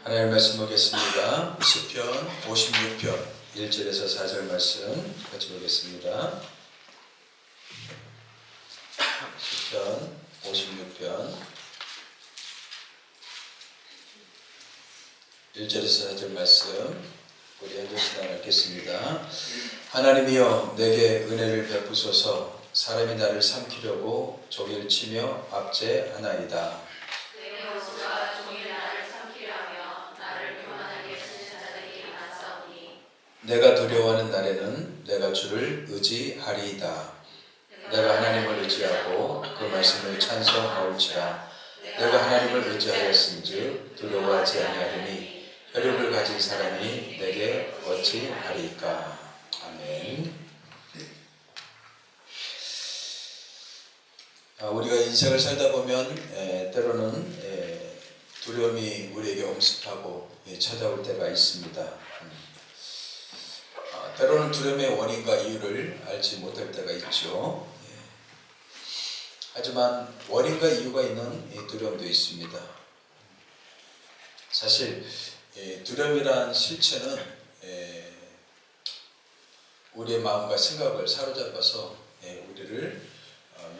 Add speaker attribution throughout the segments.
Speaker 1: 하나님 말씀 보겠습니다. 시편 56편 1절에서 4절 말씀 같이 보겠습니다. 시편 56편 1절에서 4절 말씀 우리 한 절씩 나누겠습니다. 하나님이여 내게 은혜를 베푸소서. 사람이 나를 삼키려고 종일 치며 압제하나이다. 내가 두려워하는 날에는 내가 주를 의지하리이다. 내가 하나님을 의지하고 그 말씀을 찬송하올지라. 내가 하나님을 의지하였은즉 두려워하지 아니하리니 혈육을 가진 사람이 내게 어찌하리이까. 아멘. 우리가 인생을 살다 보면 때로는 두려움이 우리에게 엄습하고 찾아올 때가 있습니다. 때로는 두려움의 원인과 이유를 알지 못할 때가 있죠. 하지만 원인과 이유가 있는 두려움도 있습니다. 사실 두려움이란 실체는 우리의 마음과 생각을 사로잡아서 우리를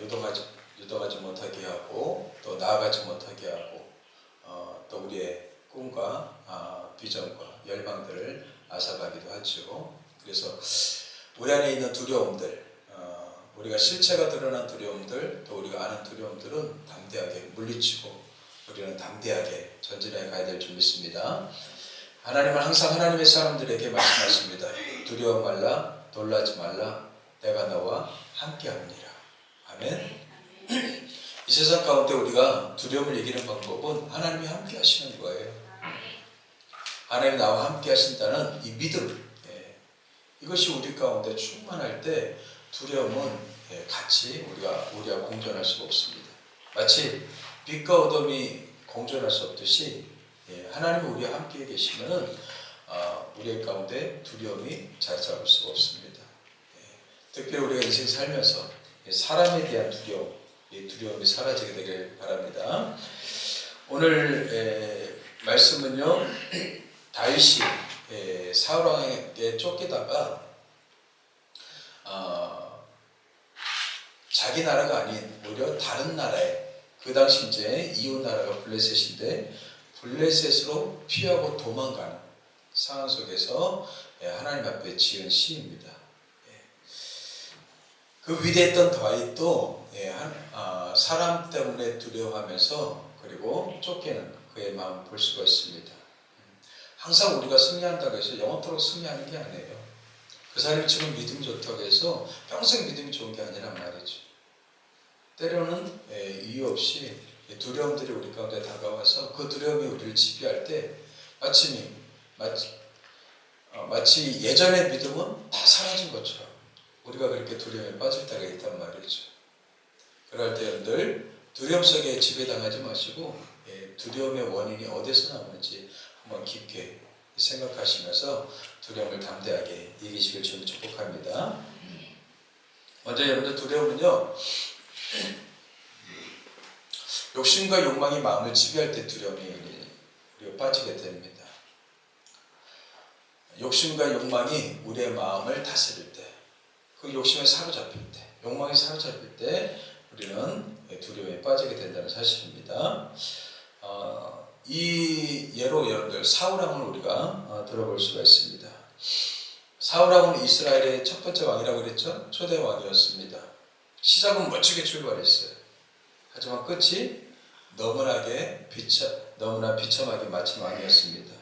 Speaker 1: 유동하지 못하게 하고 또 나아가지 못하게 하고 또 우리의 꿈과 비전과 열망들을 앗아가기도 하죠. 그래서 우리 안에 있는 두려움들, 우리가 실체가 드러난 두려움들, 또 우리가 아는 두려움들은 담대하게 물리치고 우리는 담대하게 전진해 가야 될 줄 믿습니다. 하나님은 항상 하나님의 사람들에게 말씀하십니다. 두려워 말라, 놀라지 말라, 내가 너와 함께합니다. 아멘. 이 세상 가운데 우리가 두려움을 이기는 방법은 하나님이 함께 하시는 거예요. 하나님이 나와 함께 하신다는 이 믿음, 이것이 우리 가운데 충만할 때 두려움은 같이 우리와 공존할 수가 없습니다. 마치 빛과 어둠이 공존할 수 없듯이 하나님이 우리와 함께 계시면은 우리 가운데 두려움이 자리 잡을 수가 없습니다. 특별히 우리가 인생 살면서 사람에 대한 두려움이 사라지게 되길 바랍니다. 오늘 말씀은요, 다윗이 사울 왕에게 쫓기다가 자기 나라가 아닌 오히려 다른 나라에, 그 당시 이제 이웃 나라가 블레셋인데 블레셋으로 피하고 도망가는 상황 속에서 하나님 앞에 지은 시입니다. 그 위대했던 다윗도 사람 때문에 두려워하면서 그리고 쫓기는 그의 마음을 볼 수가 있습니다. 항상 우리가 승리한다고 해서 영원토록 승리하는 게 아니에요. 그 사람이 지금 믿음이 좋다고 해서 평생 믿음이 좋은 게 아니란 말이죠. 때로는 이유 없이 두려움들이 우리 가운데 다가와서 그 두려움이 우리를 지배할 때 마치 예전의 믿음은 다 사라진 것처럼 우리가 그렇게 두려움에 빠질 때가 있단 말이죠. 그럴 때 여러분들 두려움 속에 지배당하지 마시고 두려움의 원인이 어디서 나오는지 한번 깊게 생각하시면서 두려움을 담대하게 이기시길 주님 축복합니다. 먼저 여러분들 두려움은요, 욕심과 욕망이 마음을 지배할 때 두려움이 우리가 빠지게 됩니다. 욕심과 욕망이 우리의 마음을 다스릴 때, 그 욕심에 사로잡힐 때, 욕망에 사로잡힐 때 우리는 두려움에 빠지게 된다는 사실입니다. 이 예로 여러분들 사울왕을 우리가 들어볼 수가 있습니다. 사울왕은 이스라엘의 첫 번째 왕이라고 그랬죠. 초대 왕이었습니다. 시작은 멋지게 출발했어요. 하지만 끝이 너무나 비참하게 마친 왕이었습니다.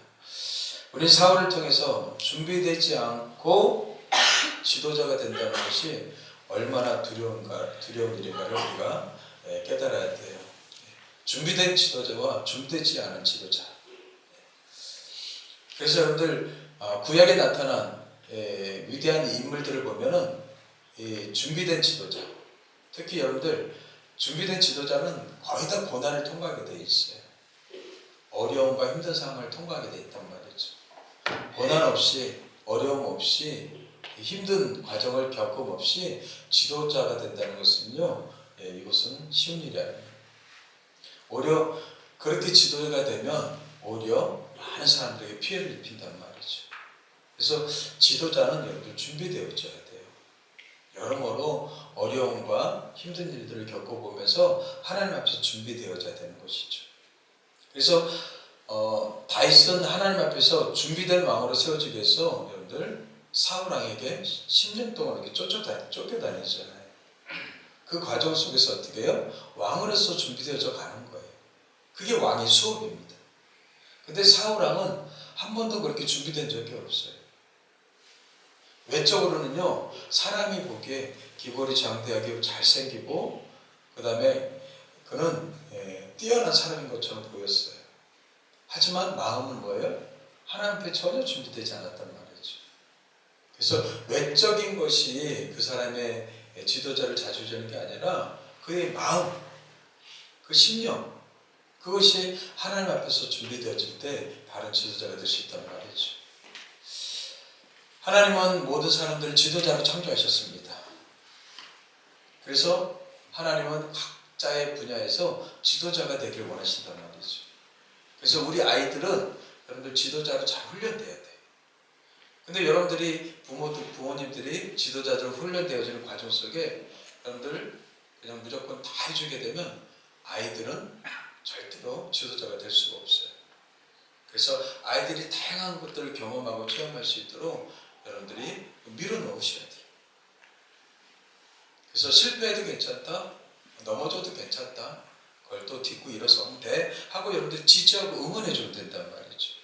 Speaker 1: 우리 사울을 통해서 준비되지 않고 지도자가 된다는 것이 얼마나 두려운 일인가를 우리가 깨달아야 돼요. 준비된 지도자와 준비되지 않은 지도자. 그래서 여러분들 구약에 나타난 위대한 인물들을 보면은 준비된 지도자, 특히 여러분들 준비된 지도자는 거의 다 고난을 통과하게 돼 있어요. 어려움과 힘든 상황을 통과하게 돼 있단 말이죠. 고난 없이, 어려움 없이, 힘든 과정을 겪음 없이 지도자가 된다는 것은요, 이것은 쉬운 일이 아닙니다. 오히려 그렇게 지도자가 되면 오히려 많은 사람들에게 피해를 입힌단 말이죠. 그래서 지도자는 여러분 준비되어져야 돼요. 여러모로 어려움과 힘든 일들을 겪어보면서 하나님 앞에서 준비되어져야 되는 것이죠. 그래서 다윗은 하나님 앞에서 준비된 왕으로 세워지기 위해서 여러분들 사울왕에게 10년 동안 이렇게 쫓겨다녔잖아요. 그 과정 속에서 어떻게 해요? 왕으로서 준비되어져 가는 거예요. 그게 왕의 수업입니다. 근데 사울왕은 한 번도 그렇게 준비된 적이 없어요. 외적으로는요, 사람이 보기에 기골이 장대하게 잘생기고, 그 다음에 그는 뛰어난 사람인 것처럼 보였어요. 하지만 마음은 뭐예요? 하나님 앞에 전혀 준비되지 않았단 말이죠. 그래서 외적인 것이 그 사람의 지도자를 좌지우지하는 게 아니라 그의 마음, 그 심령, 그것이 하나님 앞에서 준비되어질 때 바른 지도자가 될 수 있단 말이죠. 하나님은 모든 사람들을 지도자로 창조하셨습니다. 그래서 하나님은 각자의 분야에서 지도자가 되길 원하신단 말이죠. 그래서 우리 아이들은 여러분들 지도자로 잘 훈련돼야 돼요. 근데 여러분들이 부모님들이 지도자로 훈련되어지는 과정 속에 여러분들 그냥 무조건 다 해주게 되면 아이들은 절대로 지도자가 될 수가 없어요. 그래서 아이들이 다양한 것들을 경험하고 체험할 수 있도록 여러분들이 밀어넣으셔야 돼요. 그래서 실패해도 괜찮다, 넘어져도 괜찮다, 그걸 또 딛고 일어서면 돼 하고 여러분들이 지지하고 응원해주면 된단 말이죠.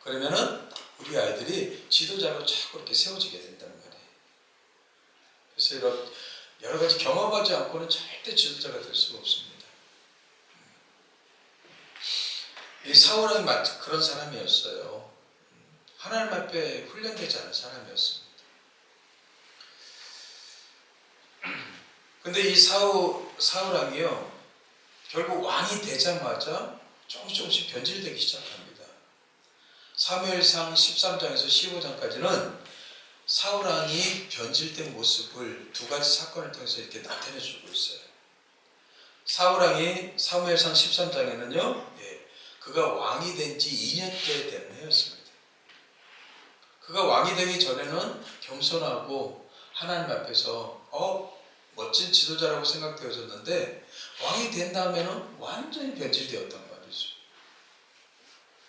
Speaker 1: 그러면은 우리 아이들이 지도자로 자꾸 이렇게 세워지게 된단 말이에요. 그래서 여러 가지 경험하지 않고는 절대 지도자가 될 수가 없습니다. 이 사울은 마치 그런 사람이었어요. 하나님 앞에 훈련되지 않은 사람이었습니다. 근데 이 사울왕이요, 결국 왕이 되자마자 조금씩 변질되기 시작합니다. 사무엘상 13장에서 15장까지는 사울왕이 변질된 모습을 두 가지 사건을 통해서 이렇게 나타내주고 있어요. 사울왕이 사무엘상 13장에는요, 그가 왕이 된 지 2년째 되는 해였습니다. 그가 왕이 되기 전에는 겸손하고 하나님 앞에서 멋진 지도자라고 생각되어졌는데 왕이 된 다음에는 완전히 변질되었단 말이죠.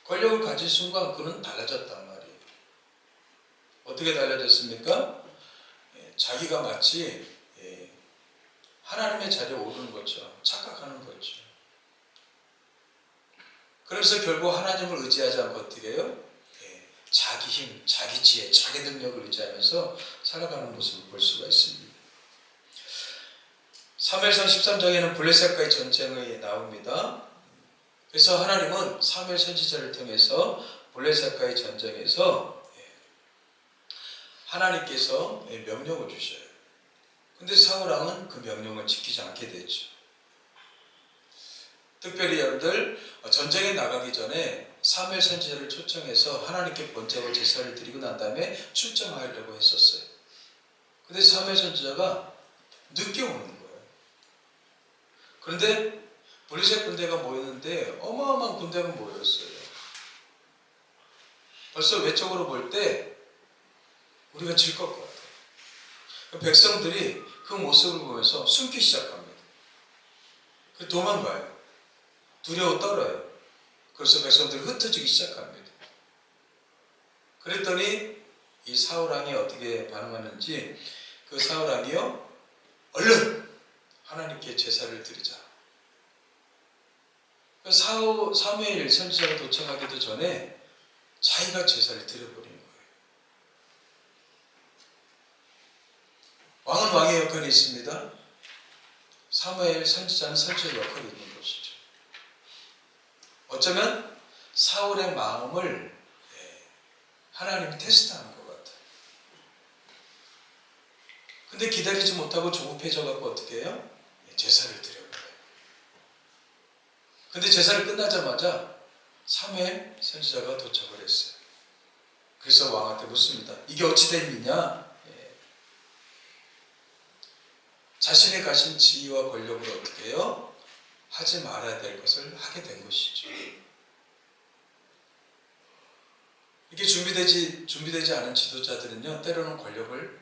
Speaker 1: 권력을 가진 순간 그는 달라졌단 말이에요. 어떻게 달라졌습니까? 자기가 마치 하나님의 자리에 오르는 것처럼 착각하는 거죠. 그래서 결국 하나님을 의지하지 않고 어떻게 해요? 자기 힘, 자기 지혜, 자기 능력을 의지하면서 살아가는 모습을 볼 수가 있습니다. 사무엘상 13장에는 블레셋과의 전쟁이 나옵니다. 그래서 하나님은 사무엘 선지자를 통해서 블레셋과의 전쟁에서 하나님께서 명령을 주셔요. 근데 사울왕은 그 명령을 지키지 않게 되죠. 특별히 여러분들 전쟁에 나가기 전에 사무엘 선지자를 초청해서 하나님께 번제와 제사를 드리고 난 다음에 출정하려고 했었어요. 근데 사무엘 선지자가 늦게 오는 거예요. 그런데 블레셋 군대가 모였는데 어마어마한 군대가 모였어요. 벌써 외적으로 볼 때 우리가 질 것 같아요. 백성들이 그 모습을 보면서 숨기 시작합니다. 도망가요. 두려워 떨어요. 그래서 백성들이 흩어지기 시작합니다. 그랬더니 이 사울왕이 어떻게 반응하는지, 그 사울왕이요, 얼른 하나님께 제사를 드리자. 사무엘 선지자가 도착하기도 전에 자기가 제사를 드려버린 거예요. 왕은 왕의 역할이 있습니다. 사무엘 선지자는 선지자의 역할이 있는 것이죠. 어쩌면 사울의 마음을 하나님이 테스트하는 것 같아요. 근데 기다리지 못하고 조급해져갖고 어떻게 해요? 제사를 드려버려요. 근데 제사를 끝나자마자 사무엘 선지자가 도착을 했어요. 그래서 왕한테 묻습니다. 이게 어찌 된 일이냐? 자신의 가진 지위와 권력으로 어떻게 해요? 하지 말아야 될 것을 하게 된 것이죠. 이게 준비되지 않은 지도자들은요, 때로는 권력을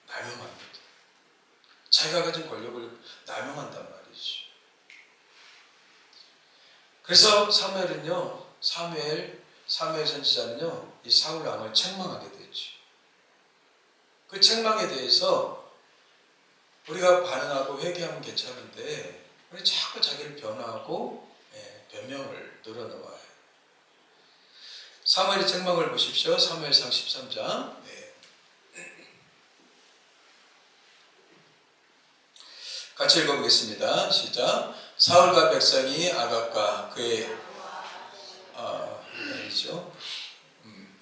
Speaker 1: 남용합니다. 자기가 가진 권력을 남용한단 말이죠. 그래서 사무엘 선지자는요, 이 사울 왕을 책망하게 되죠. 그 책망에 대해서 우리가 반응하고 회개하면 괜찮은데, 우리 자꾸 자기를 변호하고 변명을 늘어놓아요. 사무엘의 책망을 보십시오. 사무엘상 13장. 같이 읽어보겠습니다. 시작. 사울과 백성이 아각과 그의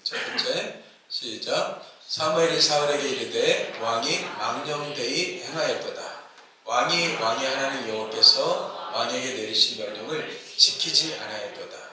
Speaker 1: 첫 번째 시작. 사무엘이 사울에게 이르되 왕이 망령되이 행하였도다. 왕이 하나님 여호와께서 왕에게 내리신 명령을 지키지 않았도다.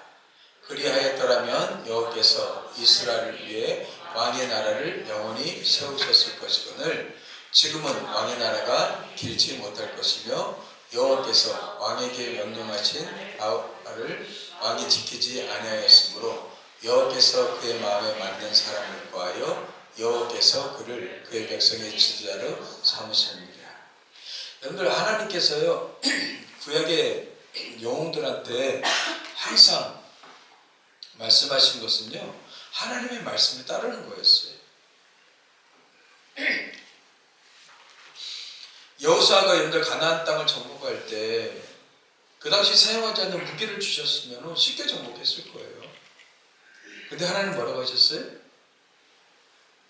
Speaker 1: 그리하였더라면 여호와께서 이스라엘을 위해 왕의 나라를 영원히 세우셨을 것이거늘 지금은 왕의 나라가 길지 못할 것이며 여호와께서 왕에게 명령하신 바를 왕이 지키지 아니하였으므로 여호와께서 그의 마음에 맞는 사람을 구하여 여호와께서 그를 그의 백성의 지도자로 삼으셨느니라. 여러분들, 하나님께서요 구약의 영웅들한테 항상 말씀하신 것은요, 하나님의 말씀을 따르는 거였어요. 여호수아가 여러분들 가나안 땅을 정복할 때 그 당시 사용하지 않는 무기를 주셨으면 쉽게 정복했을 거예요. 근데 하나님 뭐라고 하셨어요?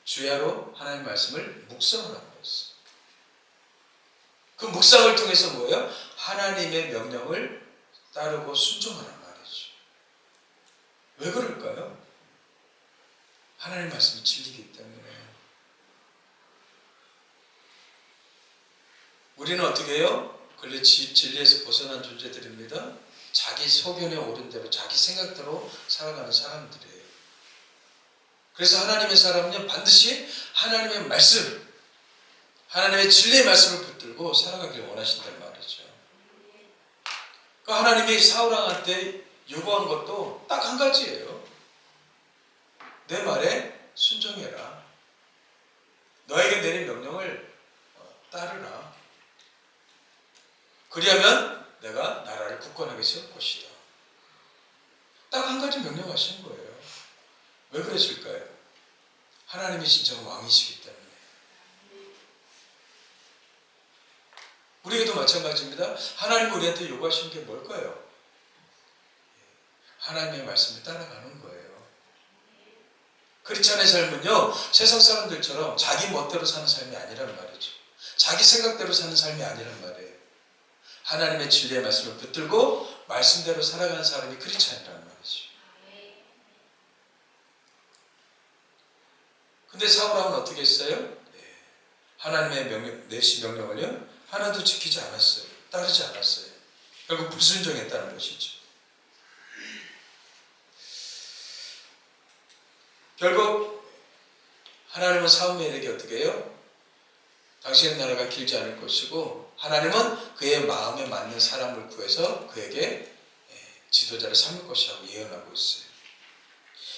Speaker 1: 주야로 하나님의 말씀을 묵상하라고 했어요. 그 묵상을 통해서 뭐예요? 하나님의 명령을 따르고 순종하란 말이죠. 왜 그럴까요? 하나님의 말씀이 진리이기 때문에. 우리는 어떻게 해요? 근래 진리에서 벗어난 존재들입니다. 자기 소견에 오른 대로, 자기 생각대로 살아가는 사람들이에요. 그래서 하나님의 사람은 반드시 하나님의 말씀, 하나님의 진리의 말씀을 붙들고 살아가기를 원하신단 말이죠. 그 하나님이 사울 왕한테 요구한 것도 딱 한 가지예요. 내 말에 순종해라. 너에게 내린 명령을 따르라. 그리하면 내가 나라를 굳건하게 세울 것이다. 딱 한 가지 명령하신 거예요. 왜 그랬을까요? 하나님이 진짜 왕이시기 때문에. 우리에게도 마찬가지입니다. 하나님이 우리한테 요구하시는 게 뭘까요? 하나님의 말씀을 따라가는 거예요. 크리스찬의 삶은요, 세상 사람들처럼 자기 멋대로 사는 삶이 아니란 말이죠. 자기 생각대로 사는 삶이 아니란 말이에요. 하나님의 진리의 말씀을 붙들고 말씀대로 살아가는 사람이 크리스찬이란 말이죠. 근데 사울 왕은 어떻게 했어요? 하나님의 내신 명령을요, 하나도 지키지 않았어요. 따르지 않았어요. 결국 불순종했다는 것이죠. 결국 하나님은 사무엘에게 어떻게 해요? 당신의 나라가 길지 않을 것이고 하나님은 그의 마음에 맞는 사람을 구해서 그에게 지도자를 삼을 것이라고 예언하고 있어요.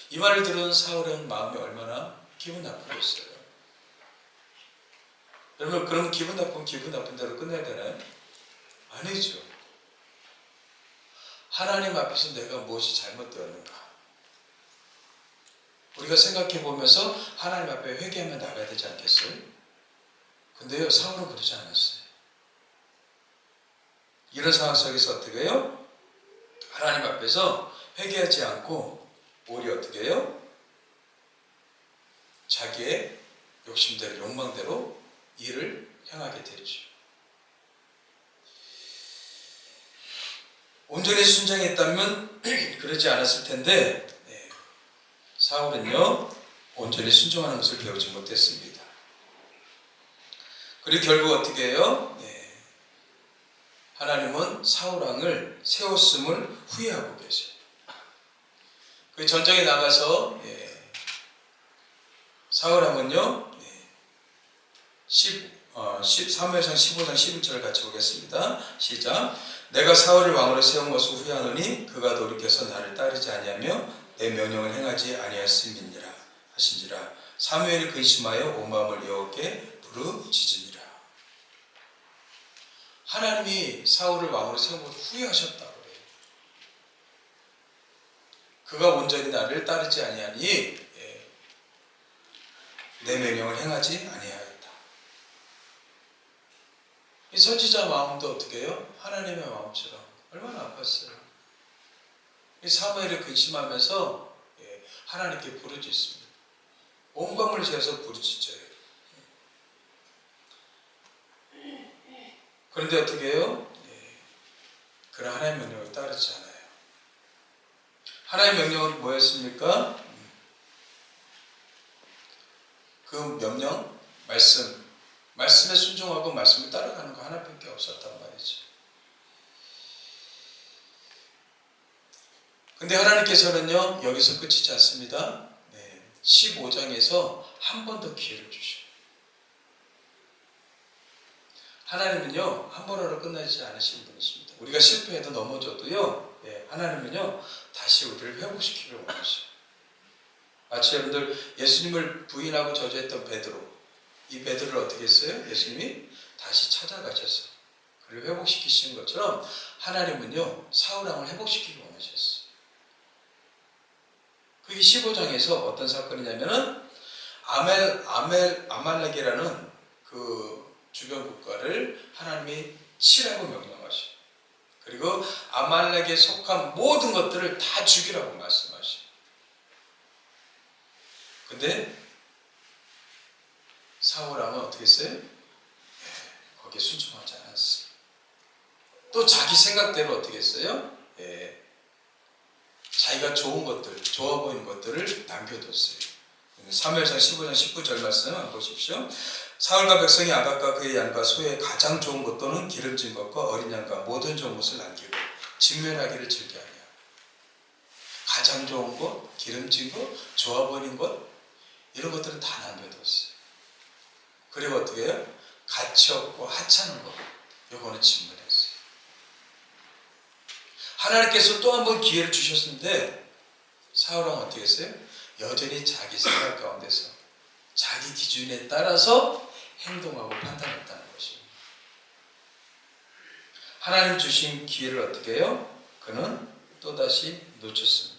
Speaker 1: 이 말을 들은 사울은 마음이 얼마나 기분 나쁘겠어요. 여러분, 그럼 기분 나쁜 대로 끝내야 되나요? 아니죠. 하나님 앞에서 내가 무엇이 잘못되었는가? 우리가 생각해 보면서 하나님 앞에 회개하며 나가야 되지 않겠어요? 근데요, 사울은 그러지 않았어요. 이런 상황 속에서 어떻게 해요? 하나님 앞에서 회개하지 않고 오히려 어떻게 해요? 자기의 욕심대로, 욕망대로 일을 행하게 되죠. 온전히 순종했다면 그러지 않았을 텐데 사울은요, 온전히 순종하는 것을 배우지 못했습니다. 그리고 결국 어떻게 해요? 하나님은 사울 왕을 세웠음을 후회하고 계세요. 그 전쟁에 나가서 사울 왕은요, 사무엘상 15장 11절을 같이 보겠습니다. 시작. 내가 사울을 왕으로 세운 것을 후회하노니 그가 돌이켜서 나를 따르지 아니하며 내 명령을 행하지 아니하였음이니라 하신지라. 사무엘이 근심하여 온 마음을 여호와께 부르짖으니라. 하나님이 사울을 왕으로 세운 것을 후회하셨다고 그래요. 그가 온전히 나를 따르지 아니하니 내 명령을 행하지 아니하였다. 이 선지자 마음도 어떻게 해요? 하나님의 마음처럼 얼마나 아팠어요. 이 사무엘을 근심하면서 하나님께 부르짖습니다. 온 밤을 새서 부르짖어요. 그런데 어떻게 해요? 그런 하나님의 명령을 따르지 않아요. 하나님의 명령은 뭐였습니까? 그 명령, 말씀에 순종하고 말씀을 따라가는 거 하나밖에 없었단 말이죠. 근데 하나님께서는요, 여기서 끝이지 않습니다. 15장에서 한 번 더 기회를 주셔요. 하나님은요, 한 번 하러 끝나지 않으신 분이십니다. 우리가 실패해도 넘어져도요, 하나님은요, 다시 우리를 회복시키기를 원하셔요. 마치 여러분들 예수님을 부인하고 저주했던 베드로, 이 베드로를 어떻게 했어요? 예수님이 다시 찾아가셔서 그를 회복시키신 것처럼 하나님은요, 사울왕을 회복시키기 원하셨어요. 그게 15장에서 어떤 사건이냐면은 아말렉이라는 그 주변 국가를 하나님이 치라고 명령하셔요. 그리고 아말렉에 속한 모든 것들을 다 죽이라고 말씀하셔요. 근데 사울왕은 어떻게 했어요? 거기에 순종하지 않았어요. 또 자기 생각대로 어떻게 했어요? 자기가 좋은 것들, 좋아 보이는 것들을 남겨뒀어요. 사무엘상 15장 19절 말씀 한번 보십시오. 사울과 백성이 아각과 그의 양과 소의 가장 좋은 것 또는 기름진 것과 어린 양과 모든 좋은 것을 남기고 직면하기를 즐겨하냐. 가장 좋은 것, 기름진 것, 좋아 보이는 것, 이런 것들은 다 남겨뒀어요. 그리고 어떻게 해요? 가치 없고 하찮은 것, 요거는 직면했어요. 하나님께서 또 한 번 기회를 주셨는데 사울왕은 어떻게 했어요? 여전히 자기 생각 가운데서 자기 기준에 따라서 행동하고 판단했다는 것입니다. 하나님 주신 기회를 어떻게 해요? 그는 또다시 놓쳤습니다.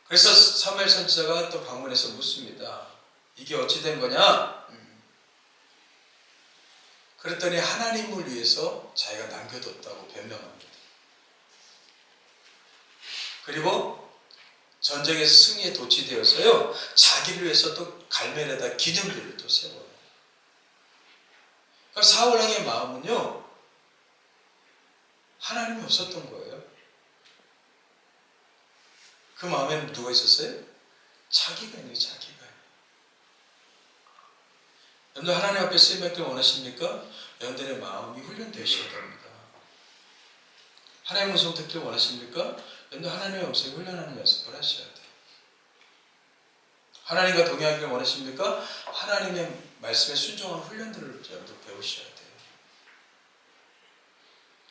Speaker 1: 그래서 사무엘 선지자가 또 방문해서 묻습니다. 이게 어찌 된 거냐? 그랬더니 하나님을 위해서 자기가 남겨뒀다고 변명합니다. 그리고 전쟁에서 승리에 도취되어서요, 자기를 위해서 또 갈멜에다 기념비를 또 세워요. 그러니까 사울왕의 마음은요, 하나님이 없었던 거예요. 그 마음에는 누가 있었어요? 자기가 있는 거예요, 자기가. 여러분들 하나님 앞에 쓰임받기를 원하십니까? 여러분들의 마음이 훈련되셔야 됩니다. 하나님의 음성 듣기를 원하십니까? 여러분들 하나님의 음성을 훈련하는 연습을 하셔야 돼요. 하나님과 동행하기를 원하십니까? 하나님의 말씀에 순종하는 훈련들을 여러분들 배우셔야 돼요.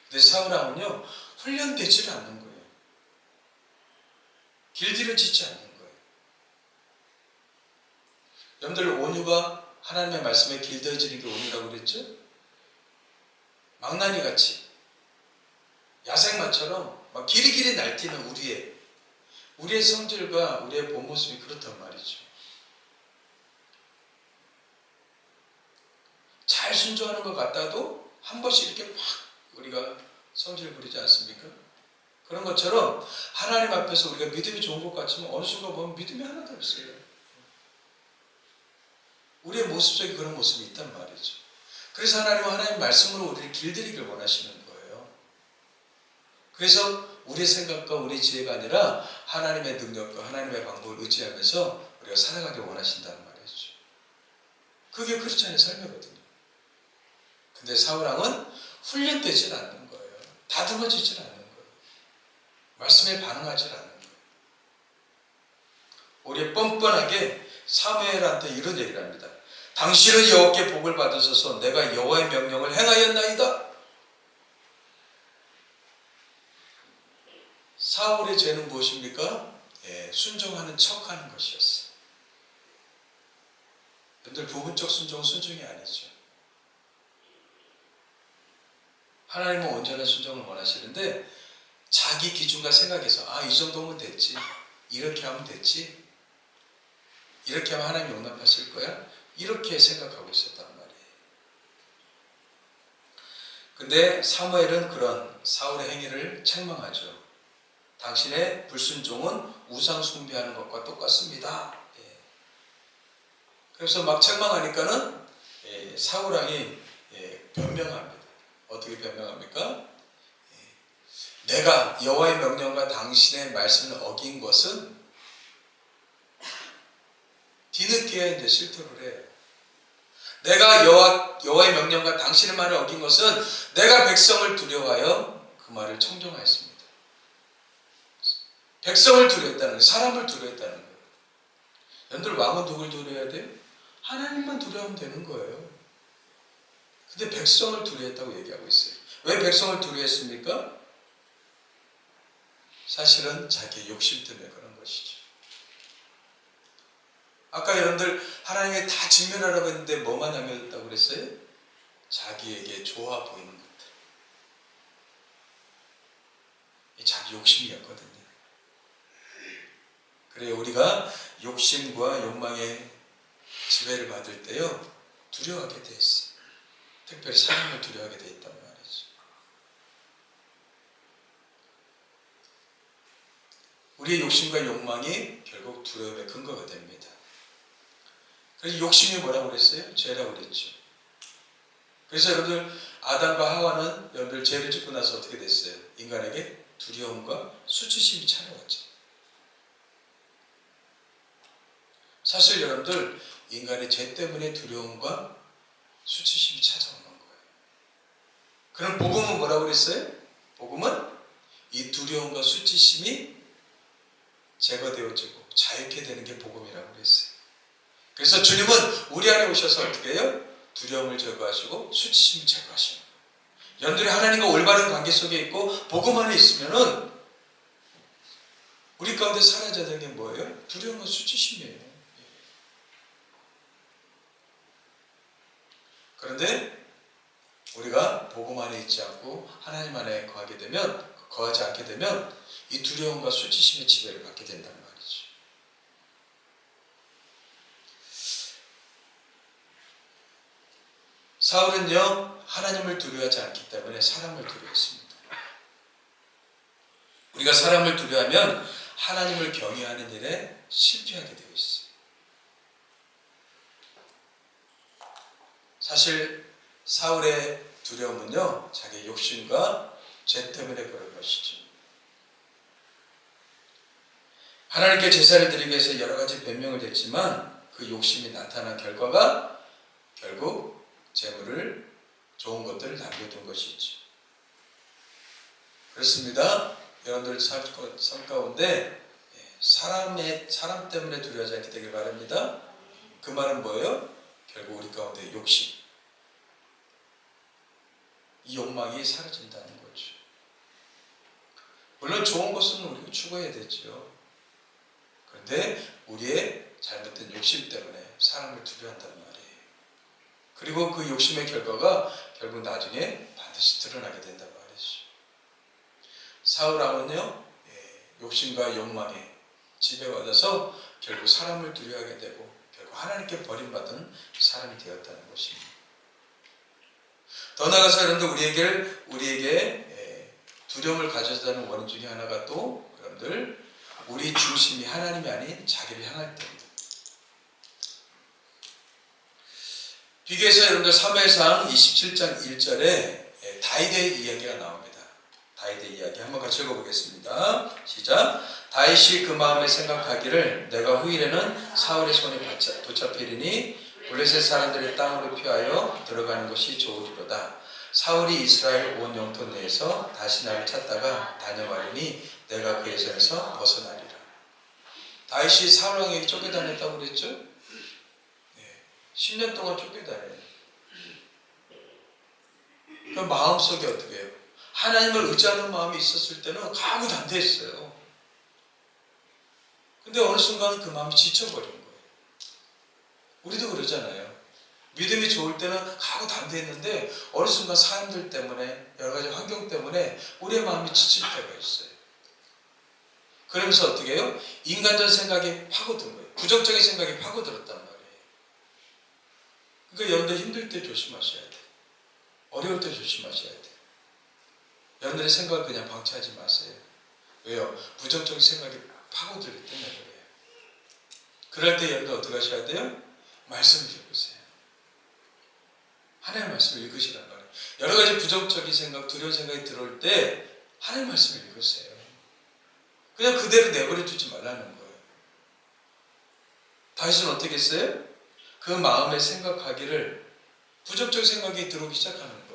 Speaker 1: 근데 사울왕은요, 훈련되지를 않는 거예요. 길들여지지 않는 거예요. 여러분들 온유가 하나님의 말씀에 길들여지는 게 온유라고 그랬죠? 망나니 같이 야생마처럼 막 길이길이 날뛰는 우리의 성질과 우리의 본 모습이 그렇단 말이죠. 잘 순종하는 것 같아도 한 번씩 이렇게 막 우리가 성질을 부리지 않습니까? 그런 것처럼 하나님 앞에서 우리가 믿음이 좋은 것 같지만 어느 순간 보면 믿음이 하나도 없어요. 우리의 모습 속에 그런 모습이 있단 말이죠. 그래서 하나님은 하나님 말씀으로 우리를 길들이길 원하시는 거예요. 그래서 우리의 생각과 우리의 지혜가 아니라 하나님의 능력과 하나님의 방법을 의지하면서 우리가 살아가길 원하신다는 말이죠. 그게 크리스찬의 삶이거든요. 근데 사울왕은 훈련되질 않는 거예요. 다듬어지질 않는 거예요. 말씀에 반응하질 않는 거예요. 우리 뻔뻔하게 사무엘한테 이런 얘기를 합니다. 당신은 여호와께 복을 받으소서. 내가 여호와의 명령을 행하였나이다. 사울의 죄는 무엇입니까? 순종하는 척하는 것이었어요. 여러분들 부분적 순종은 순종이 아니죠. 하나님은 온전한 순종을 원하시는데 자기 기준과 생각에서 이 정도면 됐지, 이렇게 하면 됐지, 이렇게 하면 하나님 용납하실 거야, 이렇게 생각하고 있었단 말이에요. 근데 사무엘은 그런 사울의 행위를 책망하죠. 당신의 불순종은 우상 숭배하는 것과 똑같습니다. 그래서 막 책망하니까는 사울 왕이 변명합니다. 어떻게 변명합니까? 내가 여호와의 명령과 당신의 말씀을 어긴 것은 뒤늦게 이제 실토를 해요. 내가 여호와의 명령과 당신의 말을 어긴 것은 내가 백성을 두려워하여 그 말을 청정하였습니다. 백성을 두려웠다는 거예요. 사람을 두려웠다는 거예요. 여러분들 왕은 누굴 두려워야 돼요? 하나님만 두려우면 되는 거예요. 근데 백성을 두려웠다고 얘기하고 있어요. 왜 백성을 두려웠습니까? 사실은 자기의 욕심 때문에 그런 것이죠. 아까 여러분들 하나님이 다 직면하라고 했는데 뭐만 남겨뒀다고 그랬어요? 자기에게 좋아 보이는 것들. 자기 욕심이었거든요. 그래 우리가 욕심과 욕망의 지배를 받을 때요 두려워하게 돼 있어요. 특별히 사람을 두려워하게 돼 있단 말이죠. 우리의 욕심과 욕망이 결국 두려움의 근거가 됩니다. 그래서 욕심이 뭐라고 그랬어요? 죄라고 그랬죠. 그래서 여러분들 아담과 하와는 여러분들 죄를 짓고 나서 어떻게 됐어요? 인간에게 두려움과 수치심이 찾아왔죠. 사실 여러분들 인간의 죄 때문에 두려움과 수치심이 찾아오는 거예요. 그럼 복음은 뭐라고 그랬어요? 복음은 이 두려움과 수치심이 제거되어지고 자유케 되는 게 복음이라고 그랬어요. 그래서 주님은 우리 안에 오셔서 어떻게 해요? 두려움을 제거하시고 수치심을 제거하시는 거예요. 여러분들이 하나님과 올바른 관계 속에 있고 복음 안에 있으면은 우리 가운데 사라져야 되는 게 뭐예요? 두려움과 수치심이에요. 그런데 우리가 복음 안에 있지 않고 하나님 안에 거하지 않게 되면 이 두려움과 수치심의 지배를 받게 된단 말이죠. 사울은요 하나님을 두려워하지 않기 때문에 사람을 두려워했습니다. 우리가 사람을 두려워하면 하나님을 경외하는 일에 실패하게 되어 있어요. 사실 사울의 두려움은요 자기의 욕심과 죄 때문에 그런 것이죠. 하나님께 제사를 드리기 위해서 여러 가지 변명을 댔지만 그 욕심이 나타난 결과가 결국 재물을 좋은 것들을 남겨둔 것이죠. 그렇습니다. 여러분들 삶 가운데 사람 때문에 두려워하지 않게 되길 바랍니다. 그 말은 뭐예요? 결국 우리 가운데 욕심, 이 욕망이 사라진다는 거죠. 물론 좋은 것은 우리가 추구해야 되죠. 그런데 우리의 잘못된 욕심 때문에 사람을 두려워한단 말이에요. 그리고 그 욕심의 결과가 결국 나중에 반드시 드러나게 된단 말이죠. 사울 왕은요 욕심과 욕망에 지배받아서 결국 사람을 두려워하게 되고 결국 하나님께 버림받은 사람이 되었다는 것입니다. 더 나아가서 여러분들 우리에게 두려움을 가져다는 원인 중에 하나가 또 여러분들 우리 중심이 하나님이 아닌 자기를 향할 때입니다. 비교해서 여러분들 사무엘상 27장 1절에 다윗의 이야기가 나옵니다. 다윗의 이야기 한번 같이 읽어보겠습니다. 시작. 다윗이 그 마음에 생각하기를 내가 후일에는 사울의 손에 붙잡히리니 블레셋 사람들의 땅으로 피하여 들어가는 것이 좋으리로다. 사울이 이스라엘 온 영토 내에서 다시 나를 찾다가 다녀가리니 내가 그의 손에서 벗어나리라. 다윗이 사울 왕에게 쫓겨다녔다고 그랬죠? 10년 동안 쫓겨다녀요. 그 마음속에 어떻게 해요? 하나님을 의지하는 마음이 있었을 때는 강구단대했어요. 근데 어느 순간 그 마음이 지쳐버린 거예요. 우리도 그러잖아요. 믿음이 좋을 때는 강구단대했는데 어느 순간 사람들 때문에 여러 가지 환경 때문에 우리의 마음이 지칠 때가 있어요. 그러면서 어떻게 해요? 인간적 생각이 파고든 거예요. 부정적인 생각이 파고들었단 말이에요. 그러니까 여러분들 힘들 때 조심하셔야 돼요. 어려울 때 조심하셔야 돼요. 여러분들의 생각을 그냥 방치하지 마세요. 왜요? 부정적인 생각이 파고들기 때문에 그래요. 그럴 때 여러분들 어떻게 하셔야 돼요? 말씀을 읽으세요. 하나님의 말씀을 읽으시란 말이에요. 여러 가지 부정적인 생각, 두려운 생각이 들어올 때 하나님의 말씀을 읽으세요. 그냥 그대로 내버려 두지 말라는 거예요. 다윗은 어떻게 했어요? 그 마음에 생각하기를 부정적인 생각이 들어오기 시작하는 거예요.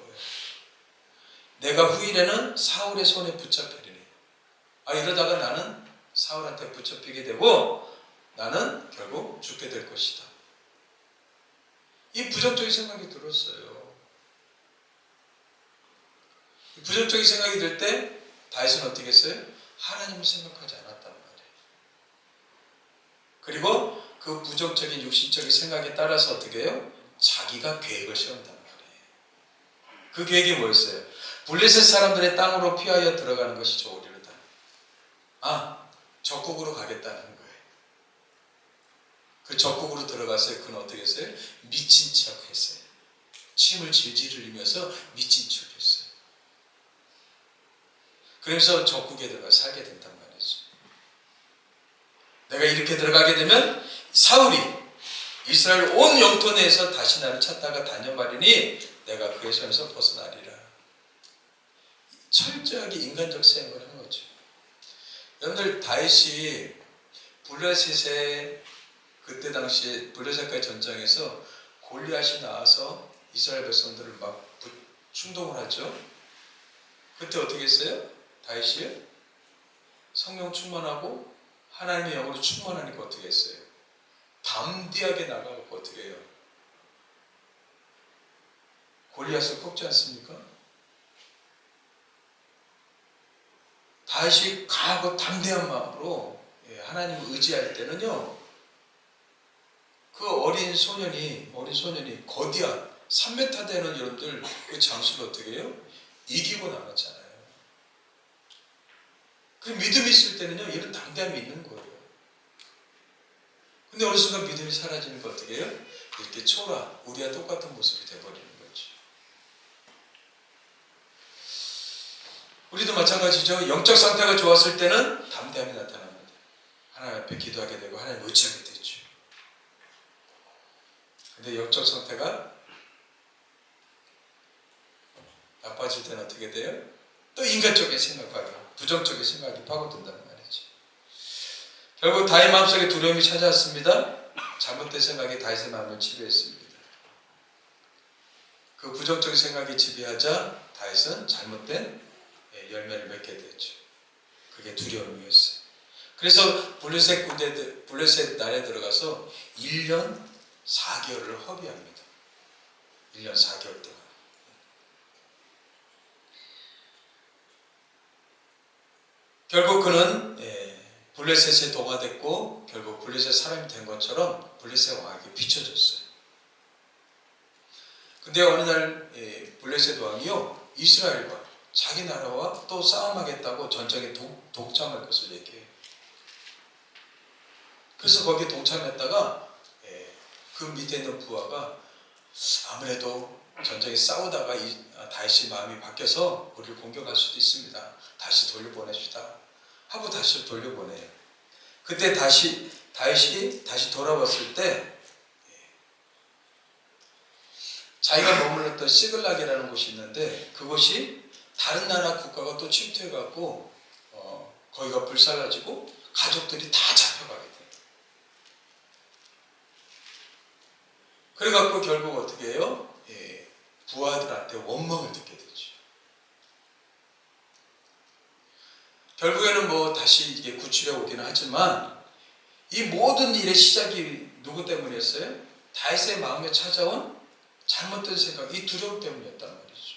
Speaker 1: 내가 후일에는 사울의 손에 붙잡히리니. 이러다가 나는 사울한테 붙잡히게 되고 나는 결국 죽게 될 것이다. 이 부정적인 생각이 들었어요. 부정적인 생각이 들 때 다윗은 어떻게 했어요? 하나님을 생각하지 않았단 말이에요. 그리고 그 부정적인 육신적인 생각에 따라서 어떻게 해요? 자기가 계획을 세운단 말이에요. 그 계획이 뭐였어요? 블레셋 사람들의 땅으로 피하여 들어가는 것이 좋으리로다. 적국으로 가겠다는 거예요. 그 적국으로 들어가서 그는 어떻게 했어요? 미친 척 했어요. 침을 질질 흘리면서 미친 척 했어요. 그래서 적국에 들어가 살게 된단 말이죠. 내가 이렇게 들어가게 되면 사울이 이스라엘 온 영토 내에서 다시 나를 찾다가 다녀가리니 내가 그의 손에서 벗어나리라. 철저하게 인간적 생각을 한 거죠. 여러분들 다윗이 블레셋의 그때 당시에 블레셋과의 전장에서 골리앗이 나와서 이스라엘 백성들을 막 충동을 하죠. 그때 어떻게 했어요? 다윗이 성령 충만하고 하나님의 영으로 충만하니까 어떻게 했어요? 담대하게 나가고 어떻게 해요? 골리앗을 꺾지 않습니까? 다윗이 강하고 담대한 마음으로 하나님을 의지할 때는요, 그 어린 소년이 거대한 3m 되는 여러분들 그 장수를 어떻게 해요? 이기고 나갔잖아요. 그 믿음이 있을 때는요, 이런 담대함이 있는 거예요. 근데 어느 순간 믿음이 사라지는 거 어떻게 해요? 이렇게 초라, 우리와 똑같은 모습이 돼버리는 거죠. 우리도 마찬가지죠. 영적 상태가 좋았을 때는 담대함이 나타납니다. 하나님 앞에 기도하게 되고 하나님 의지하게 되죠. 근데 영적 상태가 나빠질 때는 어떻게 돼요? 또 인간적인 생각하고 부정적인 생각이 파고든단 말이죠. 결국 다윗 마음속에 두려움이 찾아왔습니다. 잘못된 생각이 다윗의 마음을 지배했습니다. 그 부정적인 생각이 지배하자 다윗은 잘못된 열매를 맺게 됐죠. 그게 두려움이었어요. 그래서 블레셋 날에 들어가서 1년 4개월을 허비합니다. 1년 4개월 동안. 결국 그는 블레셋에 동화됐고 결국 블레셋 사람이 된 것처럼 블레셋 왕에게 비춰졌어요. 근데 어느 날 블레셋 왕이요, 이스라엘과 자기 나라와 또 싸움하겠다고 전쟁에 동참할 것을 얘기해요. 그래서 거기에 동참했다가 그 밑에 있는 부하가 아무래도 전쟁에 싸우다가 다윗이 마음이 바뀌어서 우리를 공격할 수도 있습니다. 다시 돌려보냅시다 하고 다시 돌려보내요. 그때 다윗이 다시 돌아왔을 때 자기가 머물렀던 시글락이라는 곳이 있는데 그곳이 다른 나라 국가가 또 침투해갖고 거기가 불살라지고 가족들이 다 잡혀가게 돼요. 그래갖고 결국 어떻게 해요? 부하들한테 원망을 듣게 되죠. 결국에는 뭐 다시 이게 구출해 오기는 하지만 이 모든 일의 시작이 누구 때문이었어요? 다윗의 마음에 찾아온 잘못된 생각, 이 두려움 때문이었단 말이죠.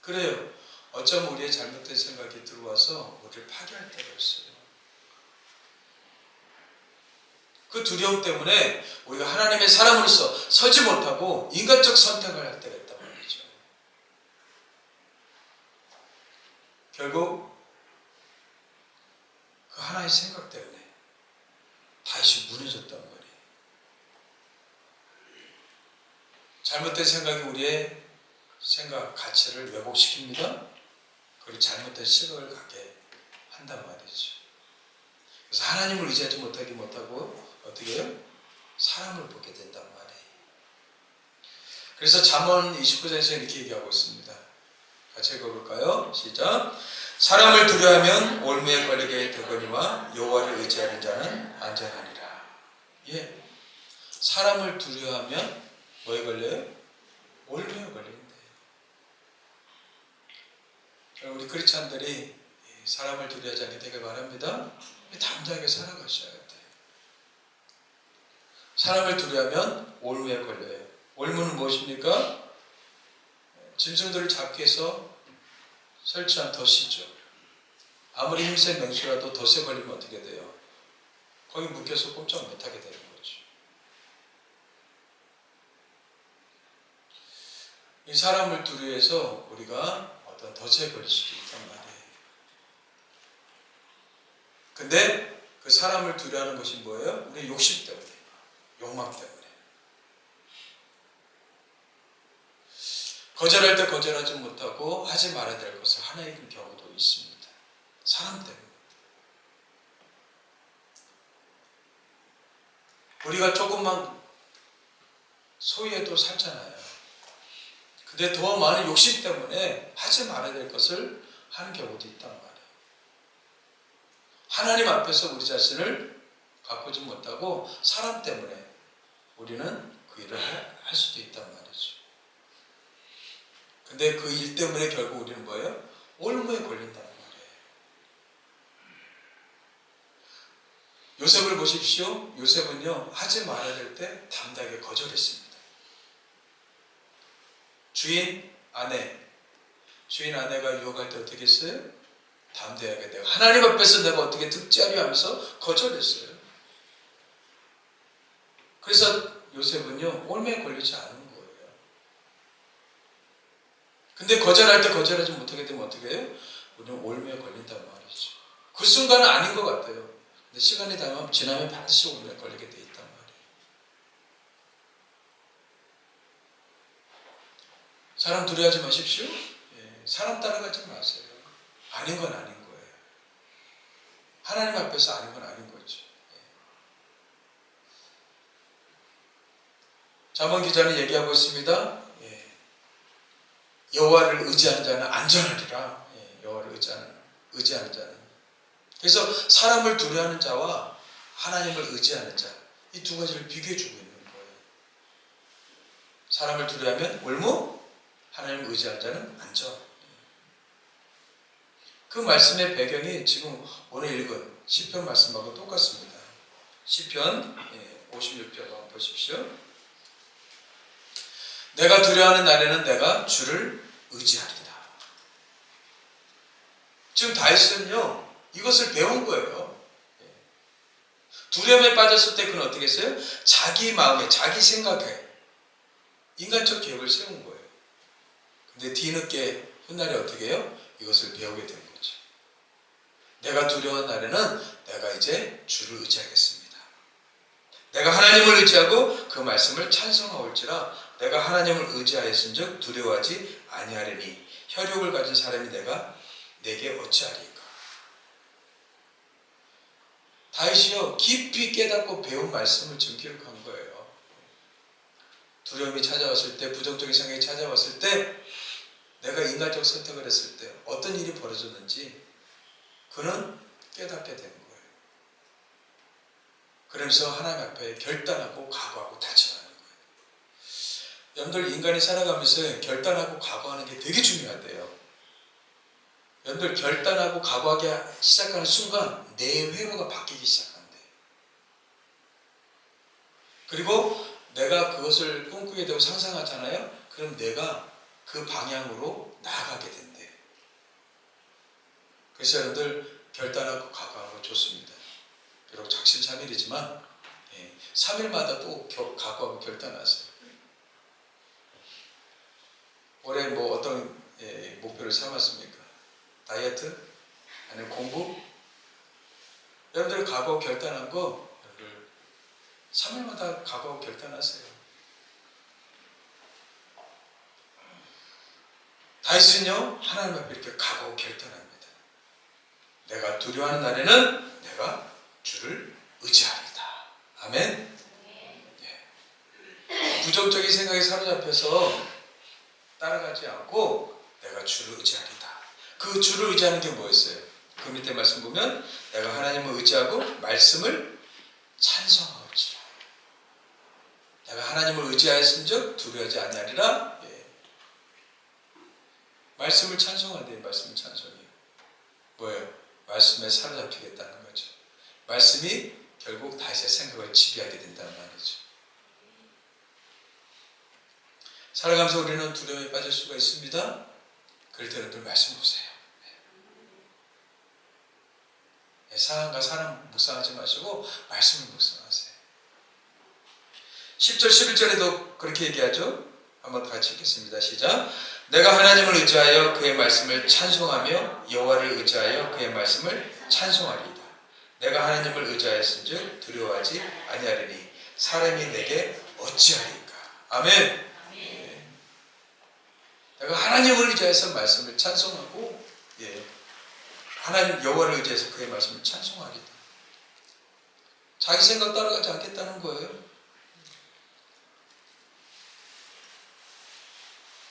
Speaker 1: 그래요. 어쩌면 우리의 잘못된 생각이 들어와서 우리를 파괴할 때가 있어요. 그 두려움 때문에 우리가 하나님의 사람으로서 서지 못하고 인간적 선택을 할 때가 있단 말이죠. 결국 그 하나의 생각 때문에 다시 무너졌단 말이에요. 잘못된 생각이 우리의 생각, 가치를 왜곡시킵니다. 그리고 잘못된 시각을 갖게 한단 말이죠. 그래서 하나님을 의지하지 못하고 어떻게 해요? 사람을 보게 된단 말이에요. 그래서 잠언 29장에서 이렇게 얘기하고 있습니다. 같이 읽어볼까요? 시작. 사람을 두려워하면 올무에 걸리게 되거니와 여호와를 의지하는 자는 안전하리라. 예, 사람을 두려워하면 뭐에 걸려요? 올무에 걸린대요. 우리 크리스찬들이 사람을 두려워하지 않게 되길 바랍니다. 담대하게 살아가셔야 돼요. 사람을 두려워하면 올무에 걸려요. 올무는 무엇입니까? 짐승들을 잡기 위해서 설치한 덫이죠. 아무리 힘센 맹수라도 덫에 걸리면 어떻게 돼요? 거기 묶여서 꼼짝 못하게 되는 거죠. 이 사람을 두려워해서 우리가 어떤 덫에 걸릴 수도 있단 말이에요. 근데 그 사람을 두려워하는 것이 뭐예요? 우리 욕심 때문에, 욕망 때문에. 거절할 때 거절하지 못하고 하지 말아야 될 것을 하는 경우도 있습니다. 사람 때문에. 우리가 조금만 소위해도 살잖아요. 근데 더 많은 욕심 때문에 하지 말아야 될 것을 하는 경우도 있단 말이에요. 하나님 앞에서 우리 자신을 가꾸지 못하고 사람 때문에 우리는 그 일을 할 수도 있단 말이죠. 근데 그 일 때문에 결국 우리는 뭐예요? 올무에 걸린다는 말이에요. 요셉을 보십시오. 요셉은요, 하지 말아야 될 때 담대하게 거절했습니다. 주인 아내가 유혹할 때 어떻게 했어요? 담대하게 내가 하나님 앞에서 내가 어떻게 득지하려 하면서 거절했어요. 그래서 요셉은요, 올무에 걸리지 않은 거예요. 근데 거절할 때 거절하지 못하게 되면 어떻게 해요? 우리는 올무에 걸린단 말이죠. 그 순간은 아닌 것 같아요. 근데 시간이 지나면 반드시 올무에 걸리게 돼 있단 말이에요. 사람 두려워하지 마십시오. 예, 사람 따라가지 마세요. 아닌 건 아닌 거예요. 하나님 앞에서 아닌 건 아닌 거죠. 예. 잠언 기자는 얘기하고 있습니다. 예. 여호와를 의지하는 자는 안전하리라. 예, 여호와를 의지하는 자는. 그래서 사람을 두려워하는 자와 하나님을 의지하는 자, 이 두 가지를 비교해 주고 있는 거예요. 사람을 두려워하면 올무, 하나님을 의지하는 자는 안전. 그 말씀의 배경이 지금 오늘 읽은 시편 말씀하고 똑같습니다. 시편 56편 한번 보십시오. 내가 두려워하는 날에는 내가 주를 의지하리다. 지금 다윗은요, 이것을 배운 거예요. 두려움에 빠졌을 때 그는 어떻게 했어요? 자기 마음에, 자기 생각에 인간적 계획을 세운 거예요. 근데 뒤늦게 훗날에 어떻게 해요? 이것을 배우게 된 거죠. 내가 두려운 날에는 내가 이제 주를 의지하겠습니다. 내가 하나님을 의지하고 그 말씀을 찬송하올지라 내가 하나님을 의지하였은즉 두려워하지 아니하리니 혈육을 가진 사람이 내게 어찌하리까. 다윗이요, 깊이 깨닫고 배운 말씀을 지금 기록한 거예요. 두려움이 찾아왔을 때, 부정적인 생각이 찾아왔을 때, 내가 인간적 선택을 했을 때 어떤 일이 벌어졌는지 그는 깨닫게 된 거예요. 그러면서 하나님 앞에 결단하고 각오하고 다짐하는 거예요. 여러분들 인간이 살아가면서 결단하고 각오하는 게 되게 중요하대요. 여러분들 결단하고 각오하기 시작하는 순간 내 회로가 바뀌기 시작한대. 그리고 내가 그것을 꿈꾸게 되고 상상하잖아요. 그럼 내가 그 방향으로 나아가게 된대요. 그래서 여러분들 결단하고 각오하는 거 좋습니다. 비록 작심삼일이지만 3일마다 또 각오하고 결단하세요. 올해 뭐 어떤 목표를 삼았습니까? 다이어트? 아니면 공부? 여러분들 각오하고 결단한 거 여러분들 3일마다 각오하고 결단하세요. 다윗은요 하나님 앞에 이렇게 각오하고 결단합니다. 내가 두려워하는 날에는 내가 주를 의지하리다. 아멘. 부정적인 생각에 사로잡혀서 따라가지 않고 내가 주를 의지하리다. 그 주를 의지하는 게 뭐였어요? 그 밑에 말씀 보면 내가 하나님을 의지하고 말씀을 찬송하옵지라. 내가 하나님을 의지하였은즉 두려워하지 아니하리라. 말씀을 찬송하대요. 말씀을 찬송해요. 뭐예요? 말씀에 사로잡히겠다는 거죠. 말씀이 결국 다윗의 생각을 지배하게 된다는 말이죠. 살아가면서 우리는 두려움에 빠질 수가 있습니다. 그럴 때 여러분들 말씀 보세요. 상황과 사람 묵상하지 마시고 말씀을 묵상하세요. 10절 11절에도 그렇게 얘기하죠. 한번 같이 읽겠습니다. 시작. 내가 하나님을 의지하여 그의 말씀을 찬송하며 여호와를 의지하여 그의 말씀을 찬송하리이다. 내가 하나님을 의지하였은즉 두려워하지 아니하리니 사람이 내게 어찌하리까. 아멘. 내가 하나님을 의지해서 말씀을 찬송하고 하나님 여호와를 의지해서 그의 말씀을 찬송하리다. 자기 생각 따라가지 않겠다는 거예요.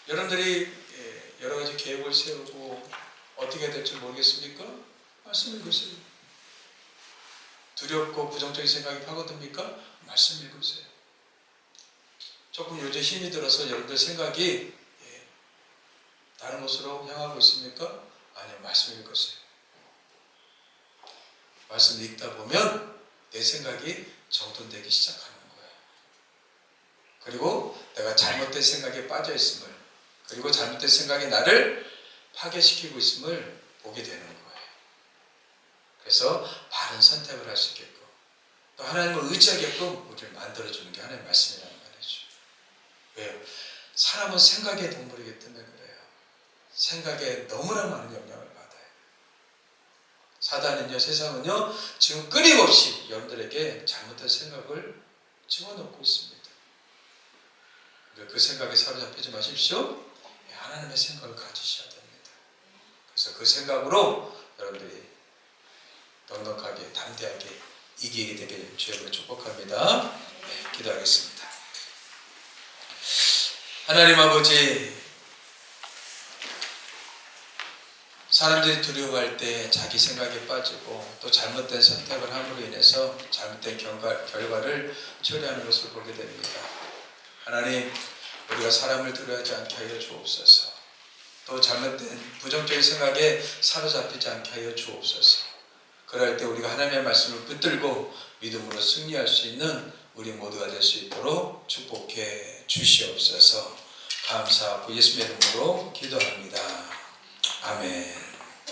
Speaker 1: 여러분들이 여러 가지 계획을 세우고 어떻게 될지 모르겠습니까? 말씀 읽으세요. 두렵고 부정적인 생각이 파고듭니까? 말씀 읽으세요. 조금 요즘 힘이 들어서 여러분들 생각이 다른 곳으로 향하고 있습니까? 아니요, 말씀 읽으세요. 말씀 읽다 보면 내 생각이 정돈되기 시작하는 거예요. 그리고 내가 잘못된 생각에 빠져 있음을, 그리고 잘못된 생각이 나를 파괴시키고 있음을 보게 되는 거예요. 그래서 바른 선택을 할 수 있게끔 또 하나님을 의지하게끔 우리를 만들어주는 게 하나님의 말씀이라는 말이죠. 왜요? 사람은 생각의 동물이기 때문에 그래요. 생각에 너무나 많은 영향을 받아요. 사단은요, 세상은요, 지금 끊임없이 여러분들에게 잘못된 생각을 집어넣고 있습니다. 그 생각에 사로잡히지 마십시오. 하나님의 생각을 가지셔야 됩니다. 그래서 그 생각으로 여러분들이 넉넉하게 담대하게 이기게 되길 주님으로 축복합니다. 기도하겠습니다. 하나님 아버지, 사람들이 두려워할 때 자기 생각에 빠지고 또 잘못된 선택을 함으로 인해서 잘못된 결과를 초래하는 것을 보게 됩니다. 하나님, 우리가 사람을 두려워하지 않게 하여 주옵소서. 또 잘못된 부정적인 생각에 사로잡히지 않게 하여 주옵소서. 그럴 때 우리가 하나님의 말씀을 붙들고 믿음으로 승리할 수 있는 우리 모두가 될 수 있도록 축복해 주시옵소서. 감사하고 예수님의 이름으로 기도합니다. 아멘.